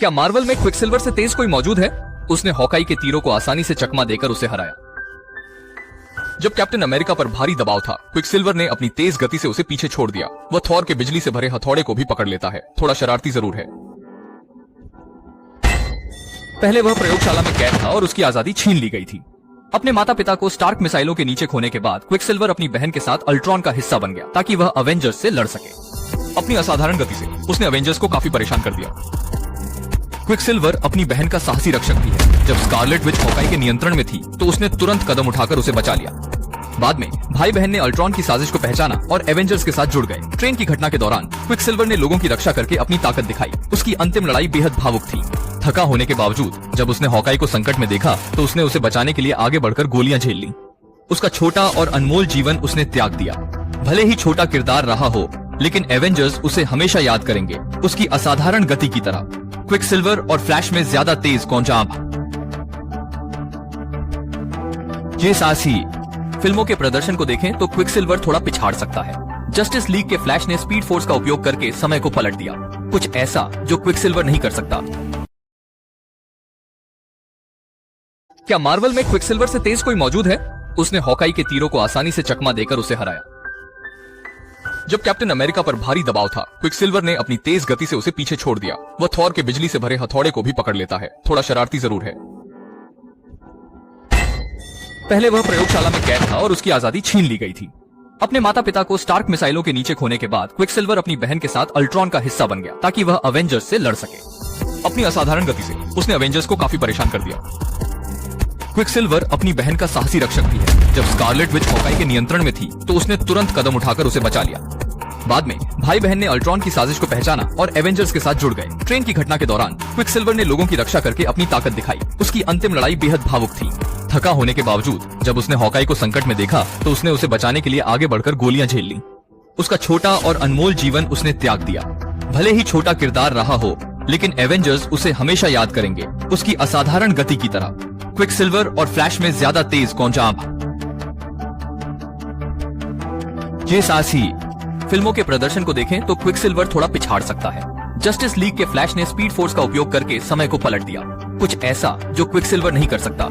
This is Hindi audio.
क्या मार्वल में क्विकसिल्वर से तेज कोई मौजूद है? उसने हॉकाई के तीरों को आसानी से चकमा देकर उसे हराया। जब कैप्टन अमेरिका पर भारी दबाव था, क्विकसिल्वर ने अपनी तेज गति से उसे पीछे छोड़ दिया। वह थॉर के बिजली से भरे हथौड़े को भी पकड़ लेता है। थोड़ा शरारती जरूर है। पहले वह प्रयोगशाला में कैद था और उसकी आजादी छीन ली गई थी। अपने माता पिता को स्टार्क मिसाइलों के नीचे खोने के बाद क्विकसिल्वर अपनी बहन के साथ अल्ट्रॉन का हिस्सा बन गया ताकि वह अवेंजर्स से लड़ सके। अपनी असाधारण गति से उसने अवेंजर्स को काफी परेशान कर दिया। क्विकसिल्वर अपनी बहन का साहसी रक्षक भी है। जब स्कारलेट विच हॉकाई के नियंत्रण में थी तो उसने तुरंत कदम उठाकर उसे बचा लिया। बाद में भाई बहन ने अल्ट्रॉन की साजिश को पहचाना और एवेंजर्स के साथ जुड़ गए। ट्रेन की घटना के दौरान क्विकसिल्वर ने लोगों की रक्षा करके अपनी ताकत दिखाई। उसकी अंतिम लड़ाई बेहद भावुक थी। थका होने के बावजूद जब उसने हॉकाई को संकट में देखा तो उसने उसे बचाने के लिए आगे बढ़कर गोलियां झेल ली। उसका छोटा और अनमोल जीवन उसने त्याग दिया। भले ही छोटा किरदार रहा हो, लेकिन एवेंजर्स उसे हमेशा याद करेंगे उसकी असाधारण गति की तरह। क्विकसिल्वर और फ्लैश में ज्यादा तेज कौन सा ये साहसी। फिल्मों के प्रदर्शन को देखें तो क्विकसिल्वर थोड़ा पिछाड़ सकता है। जस्टिस लीग के फ्लैश ने स्पीड फोर्स का उपयोग करके समय को पलट दिया, कुछ ऐसा जो क्विकसिल्वर नहीं कर सकता। क्या मार्वल में क्विकसिल्वर से तेज कोई मौजूद है? उसने हॉकाई के तीरों को आसानी से चकमा देकर उसे हराया। जब कैप्टन अमेरिका पर भारी दबाव था, क्विकसिल्वर ने अपनी तेज गति से उसे पीछे छोड़ दिया। वह थॉर के बिजली से भरे हथौड़े को भी पकड़ लेता है। थोड़ा शरारती जरूर है। पहले वह प्रयोगशाला में कैद था और उसकी आजादी छीन ली गई थी। अपने माता पिता को स्टार्क मिसाइलों के नीचे खोने के बाद क्विकसिल्वर अपनी बहन के साथ अल्ट्रॉन का हिस्सा बन गया ताकि वह अवेंजर्स से लड़ सके। अपनी असाधारण गति से उसने अवेंजर्स को काफी परेशान कर दिया। क्विकसिल्वर अपनी बहन का साहसी रक्षक भी है। जब स्कारलेट विच हॉकाई के नियंत्रण में थी तो उसने तुरंत कदम उठाकर उसे बचा लिया। बाद में भाई बहन ने अल्ट्रॉन की साजिश को पहचाना और एवेंजर्स के साथ जुड़ गए। ट्रेन की घटना के दौरान क्विकसिल्वर ने लोगों की रक्षा करके अपनी ताकत दिखाई। उसकी अंतिम लड़ाई बेहद भावुक थी। थका होने के बावजूद जब उसने हॉकाई को संकट में देखा तो उसने उसे बचाने के लिए आगे बढ़कर गोलियां झेल ली। उसका छोटा और अनमोल जीवन उसने त्याग दिया। भले ही छोटा किरदार रहा हो, लेकिन एवेंजर्स उसे हमेशा याद करेंगे उसकी असाधारण गति की तरह। क्विकसिल्वर और फ्लैश में ज्यादा तेज कौन सा ये साहसी। फिल्मों के प्रदर्शन को देखें तो क्विकसिल्वर थोड़ा पिछाड़ सकता है। जस्टिस लीग के फ्लैश ने स्पीड फोर्स का उपयोग करके समय को पलट दिया, कुछ ऐसा जो क्विकसिल्वर नहीं कर सकता।